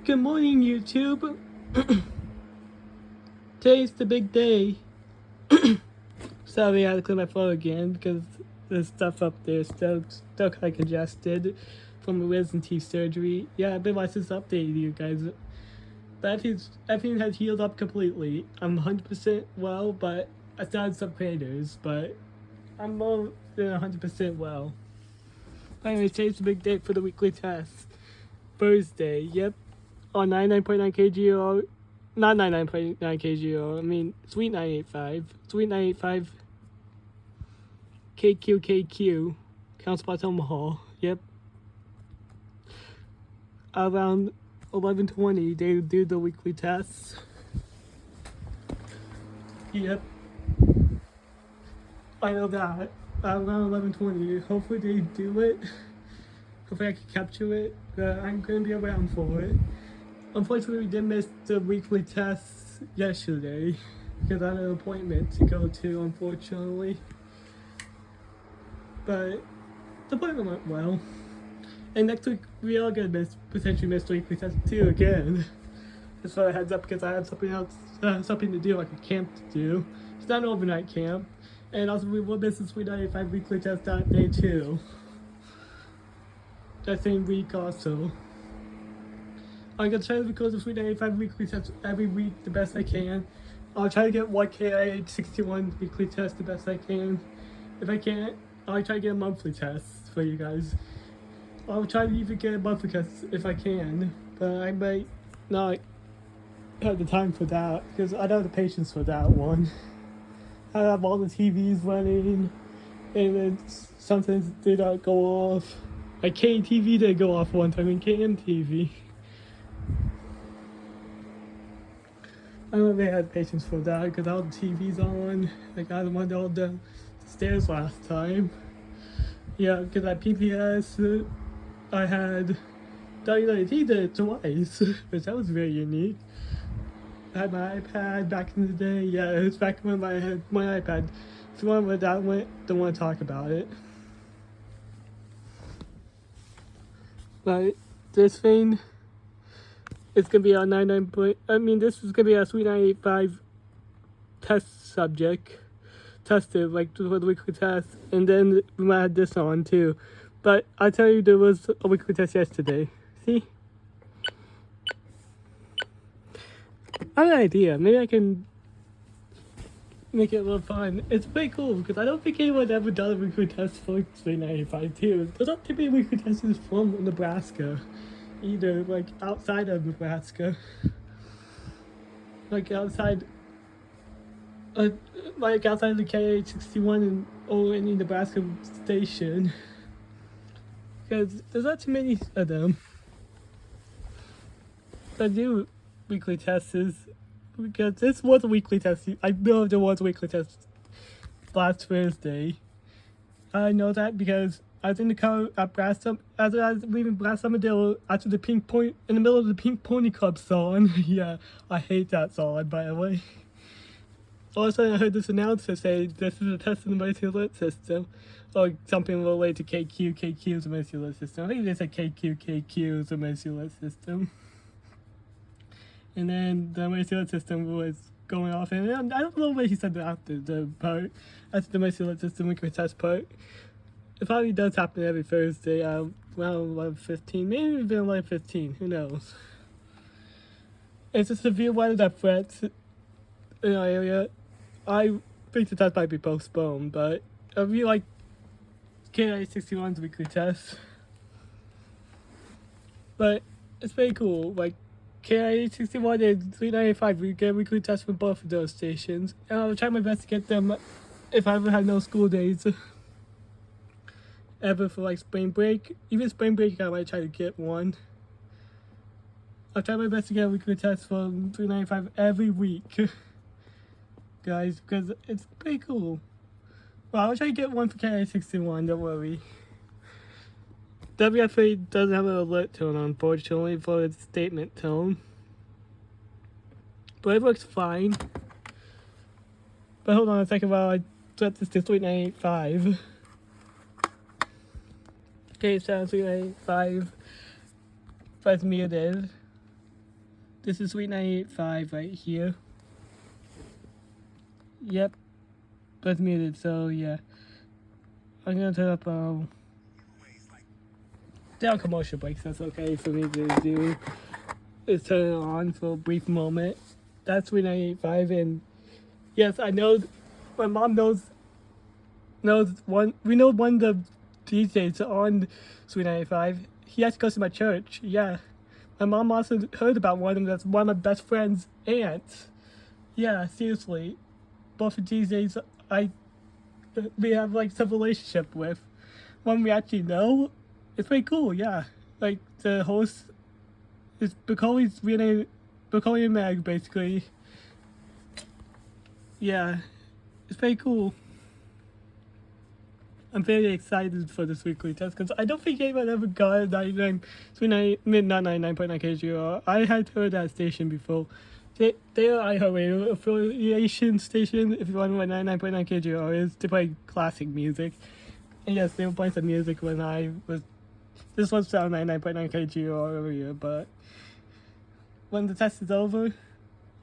Good morning, YouTube. Today's the big day. Sorry, I had to clear my phone again because there's stuff up there still kind of congested from the wisdom teeth surgery. Yeah, I've been watching this update, you guys. But everything has healed up completely. I'm 100% well, but I still had some craters, but I'm more than 100% well. Anyway, today's the big day for the weekly test. Thursday, yep. On 99.9 KGO, not 99.9 KGO, I mean Sweet 985. Sweet 985 KQKQ, Count Spots Omaha, yep. Around 11:20, they do the weekly tests. Yep. I know that. Around 11:20, hopefully they do it. Hopefully I can capture it, but I'm going to be around for it. Unfortunately, we did miss the weekly tests yesterday because I had an appointment to go to, unfortunately. But the appointment went well. And next week, we are going to potentially miss the weekly test too again. Just so a heads up because I have something else, something to do, like a camp to do. It's not an overnight camp. And also, we will miss the Sweet 95 weekly test that day too. That same week also. I'm going to try to record the Sweet 95 weekly test every week the best I can. I'll try to get 1KIH 61 weekly test the best I can. If I can't, I'll try to get a monthly test for you guys. I'll try to even get a monthly test if I can, but I might not have the time for that because I don't have the patience for that one. I have all the TVs running, and then sometimes they don't go off. Like KTV did go off one time in KMTV. I don't really have patience for that because all the TV's on. Like I went all down the stairs last time. Yeah, because at PPS, I had WWT did it twice, which that was very unique. I had my iPad back in the day. Yeah, it was back when I had my iPad. If you want where that went, don't want to talk about it. But this thing, it's gonna be a 99. This is gonna be a Sweet 985 test subject, tested like for the weekly test, and then we might have this on too. But I tell you, there was a weekly test yesterday. See, I have an idea. Maybe I can make it a little fun. It's pretty cool because I don't think anyone ever done a weekly test for Sweet 985 too. There's not too many weekly tests from Nebraska. Either like outside of Nebraska, like outside the KH 61 or any Nebraska station, because there's not too many of them that do weekly tests. Because this was a weekly test. I know there was a weekly test last Thursday. I know that because I was in the car at as I was leaving Brass Armadillo after the in the middle of the Pink Pony Club song. Yeah, I hate that song, by the way. All of a sudden I heard this announcer say, this is a test of the Mercy Alert system. Or something related to KQ's Mercy Alert system. I think they said KQ's Mercy Alert system. And then the Mercy Alert system was going off, and I don't know what he said after the part, after the Mercy Alert system weekly test part. It probably does happen every Thursday around 11:15, maybe even 11:15, who knows. It's a severe weather that threats in our area. I think the test might be postponed, but I really like KI61's weekly test. But it's pretty cool. Like KI61 and 395, we get weekly tests from both of those stations. And I'll try my best to get them if I ever have no school days. Ever for like spring break. Even spring break, I might try to get one. I'll try my best to get a weekly test from 395 every week. Guys, because it's pretty cool. Well, I'll try to get one for KI61, don't worry. WFA doesn't have an alert tone, unfortunately, for its statement tone. But it works fine. But hold on a second while I set this to 3985. Okay, so 3985 press muted. This is Sweet 98.5 right here. Yep. But it's muted, so yeah. I'm gonna turn up, down commercial breaks, that's okay for me to do. Is turn it on for a brief moment. That's Sweet 98.5, and yes, I know my mom knows one. We know one of the DJs on Sweet 95. He actually goes to my church. Yeah, my mom also heard about one of them. That's one of my best friend's aunts. Yeah, seriously, both of DJs we have like some relationship with. One we actually know. It's pretty cool. Yeah, like the host is Bacoli's real Bacoli and Mag basically. Yeah, it's pretty cool. I'm very excited for this weekly test because I don't think anyone ever got 99, not 99.9 KGR. I had heard that station before. They are iHeartRadio affiliation station. If you want to know what 99.9 KGR is, they play classic music. And yes, they were playing some music when I was. This was sound 99.9 KGR earlier, but when the test is over,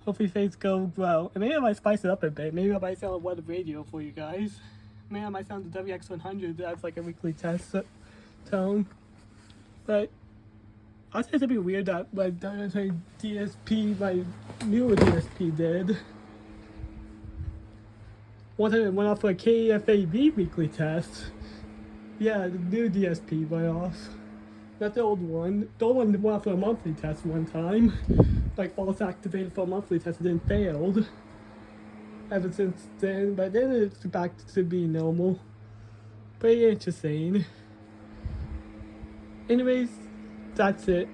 hopefully things go well. And maybe I might spice it up a bit. Maybe I might sound one radio for you guys. Maybe I might sound the WX100 as like a weekly test tone. But I think it'd be weird that my DSP, my newer DSP did. One time it went off for a KFAB weekly test. Yeah, the new DSP went off. Not the old one. The old one went off for a monthly test one time. Like, all activated for a monthly test and then failed. Ever since then, but then it's back to being normal. Pretty interesting. Anyways, that's it.